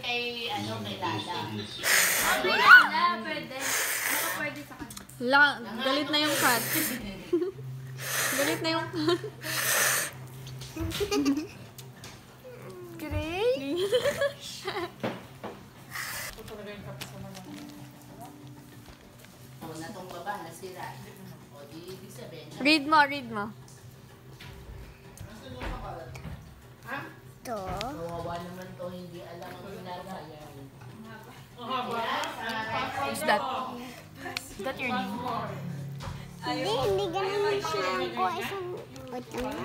kay, ano, kay Lala. Okay na, pwede. Baka pwede sa kanya. Galit na yung cat. Galit na yung cat. Gray? O, na tong baba, nasira. O, di ibig sabihin. Read mo, read mo. Ha? Ito. Kawawa naman to, hindi alam ang ginagawa. Is that your name? Hindi ganun ako. Isang utang na.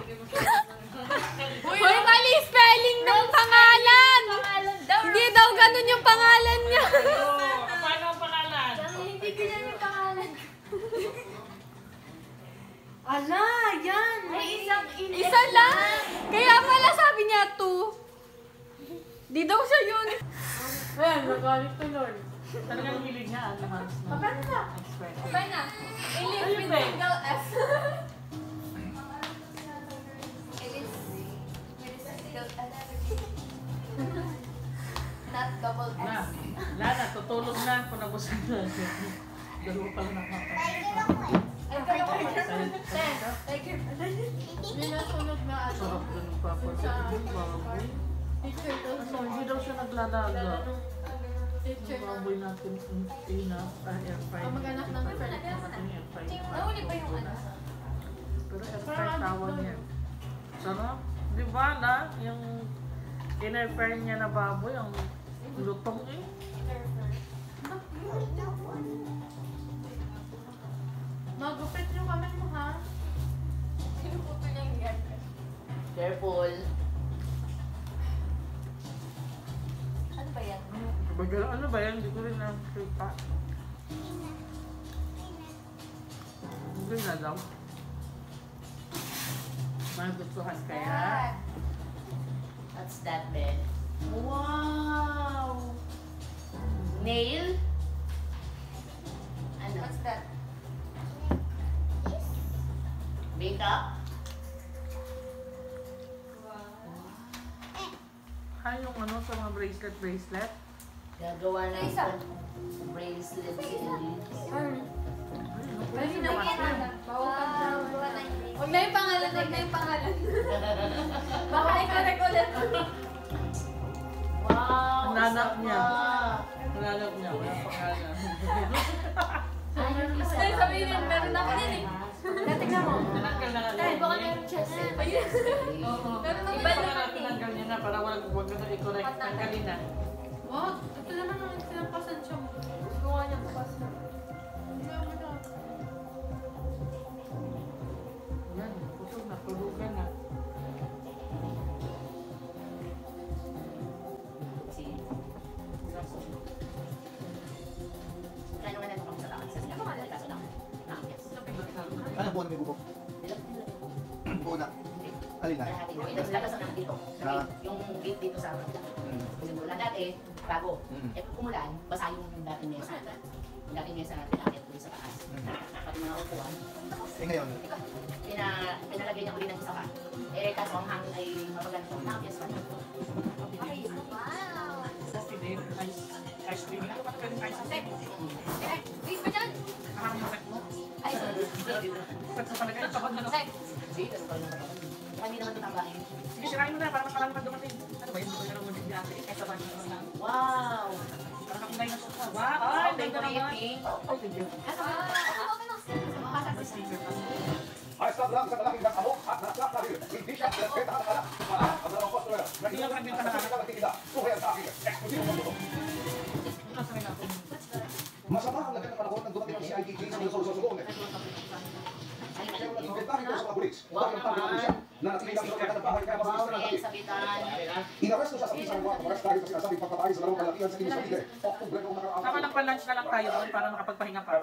Uy, mali spelling ng pangalan! Hindi daw ganun yung pangalan niya. Paano ang pangalan? Hindi ko yan yung pangalan. Ala, yan! May isang Isa lang. Kaya pala sabi niya 2. Di daw siya yun. Ayan, nagalit tuloy. Talagang hilig niya. Papel na. Papel na. Elise Ayun with ba? single S. Elise with single S. Not double Na, S. Lana, tutulog na. Punabusan na. Dalawa pala na Ay, kaya ko. Thank you. Nasunog na ano. sarap na ng papalit. Teacher to. Hindi daw siya naglalaga. Teacher na. Baboy natin yung air fryer. Mag-anak ng friend. Nahuli pa yung ano. Pero air fryer tawag niya. Sarap. Di ba na? Yung in-air fryer niya na baboy, ang lutong eh. Magupit yung kamay mo, ha? Sinuputol yung yan. Careful. Ano ba yan? Ano ba yan? Hindi ko rin nakita. Hindi na daw. Magustuhan kaya? What's that, Ben? Wow! Nail? Ano? What's that? Makeup? Yung ano sa mga bracelet? Gagawa ng Isa. bracelet si Elise. Pwede na yan. Huwag na yung pangalan, huwag na yung pangalan. Baka i-correct ulit. Wow! Nanap isa niya. pa. Nanap niya, wala pangalan. Ayun, isa Ay, pa. sabihin yun, meron ako din eh. Tingnan mo. Tinanggal na Dahil baka niya. meron siya na. Ayun. Meron ako Iba din. na tinanggal niya na para wag na i-correct. Tanggalin na. Wag. Ito naman ang sinampasan siya mo. Gawa niya bukas na. Yan, kusog na, tulugan na. Sige. Kaya naman ito kami sa lakad. Sa sinabi ko, kaso lang. Yes. Ano po na may bubok? Buo na. Alin na? Kalahati ko. Ito, labas ang dito. Yung gate dito sa simula dati, bago. Eh, kung umulan, basa yung dating mesa. Yung dating mesa natin, akit dun sa taas. Pati mga upuan. Eh ngayon, Pinalagay niya uli ng isa pa. Eh, kaso ang hangin ay mapaganto. Nakapiyas pa niya. Ay, wow. Sa silid, ice cream. Ano pa pwedeng ice cream? Please ba dyan? Nakakang yung mo. Ay, sorry. Pag sa palagay, tapos na. Next. Hindi, ganun pa naman. Hindi naman tutambahin. Sige, sirain mo na para makalang pag dumating. Ano ba yun? Hindi ko na mag-ibig ate. Ay, sa bagay na lang. Wow! Parang kakulay na siya. Wow! Ay, Ay, ganda naman. decorating. Ay, thank you. May sticker pa. ayos lang sa malaking gagamo at naslap na rin. Hindi siya pinagkita na para ang dalawang customer. Hindi lang nagbenta na kami. Nagtitinda. Suhay ang sa akin. Eksklusibo ng luto. Nasa rin ako. Masama ang lagyan ng panahon ng dumating ang CIDG sa mga susunod. Kaya wala inventario ko sa mga pulis. Dahil ang tabi ng pulisya na natilingang sa mga bahay kaya mabilis na Wow, nagtabi. sa bitan. Inaresto siya sa isang mga kapares dahil sa sinasabing pagpapay sa dalawang kalatian sa Kinis Cavite. Oktubre noong nakaraang Tama lang pa lunch na lang tayo doon para makapagpahinga pa.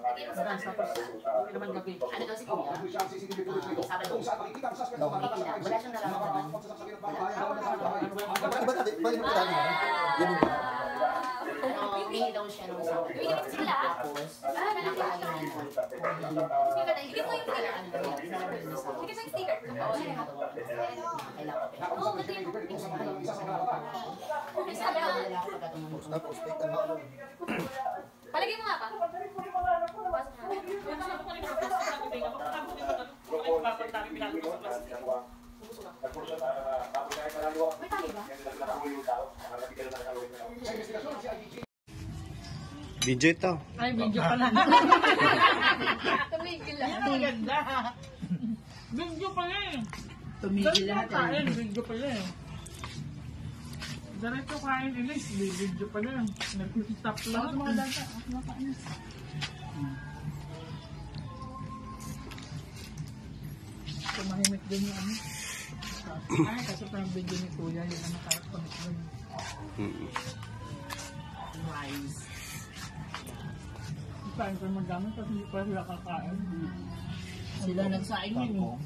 Tapos, hindi naman gabi. Ano daw si Kuya? Ang siya ang CCTV footage nito. Kung saan makikita ang suspect na umarap sa Wala siyang nararamdaman. pagsasaksakin ng bahay habang nasa bahay. Ano, humingi daw siya ng sabi. Bigyan mo sila. Tapos, nakakain na. Sticker na. Ibigay mo yung sticker. Ano daw yan? Sinabi niya sa akin. Ibigay mo yung sticker. Oo, siya na daw. Kailangan ko. Nakausap na siya ng kung saan mga isa sa mga kapatid. Sabi ko, itong Tapos, take ang halo. Palagay mo nga pa. Video ito. Ay, video pala. Tumigil lang. Ang ganda. Video pala eh. tumigil lahat. Kain, video pala eh. Diretso kain ilis, video pala eh. Nag-stop lang. Mga data. Tumahimik din yung ano. Ay, kasi parang video ni Kuya, yung ano nakakonect doon. Nice. Kain ko magdamit kasi hindi pa sila kakain. Sila nagsaing yun eh.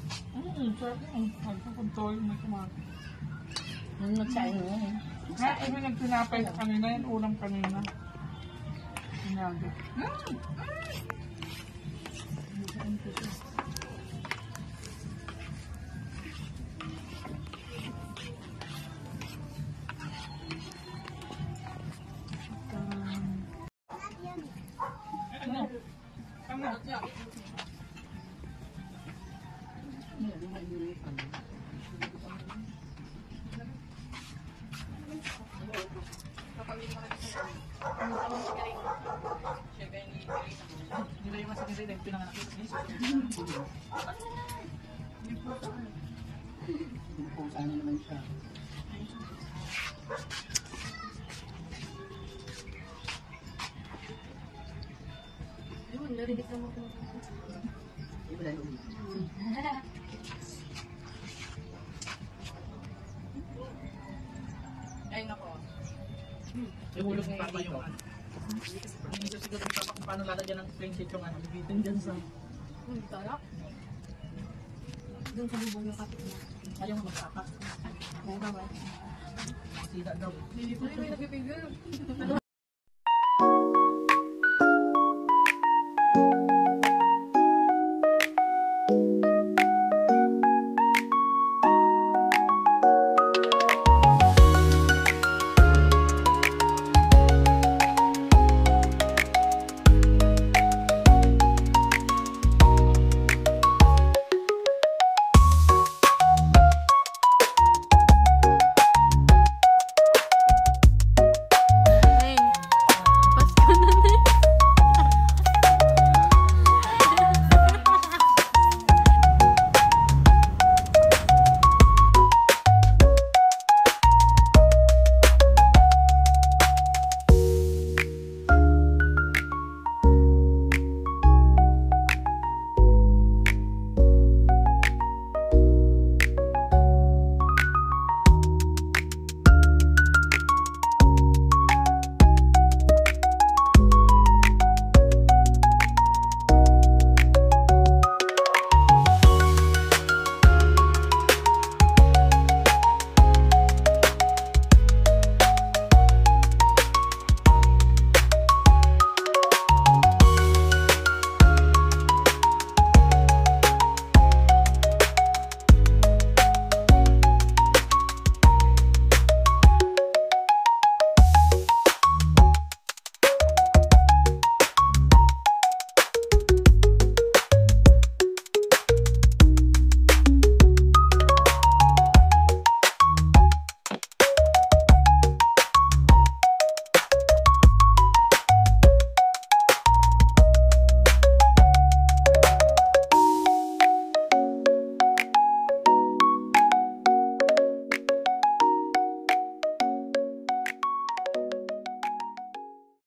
Sarap yun. Nagkakontrol na kumain. Nung nagsaing mo eh. Kaya kami nagtinapay sa kanina, yung ulam kanina. Sinabi. Nila yung masakit rin, pinanganak yun. Kung saan naman siya. Ayun, narinig na mo ko. Hindi wala nung Ay, nako. Ihulog ni Papa yung ano. Hindi ko siguro ni Papa kung paano lalagyan ng plain sheet yung ano. Bibitin dyan sa... Talak. Doon sa bubong yung kapit mo. Ayaw magkaka. Ay, baba. Sida daw. Hindi ko rin may nagpipigil.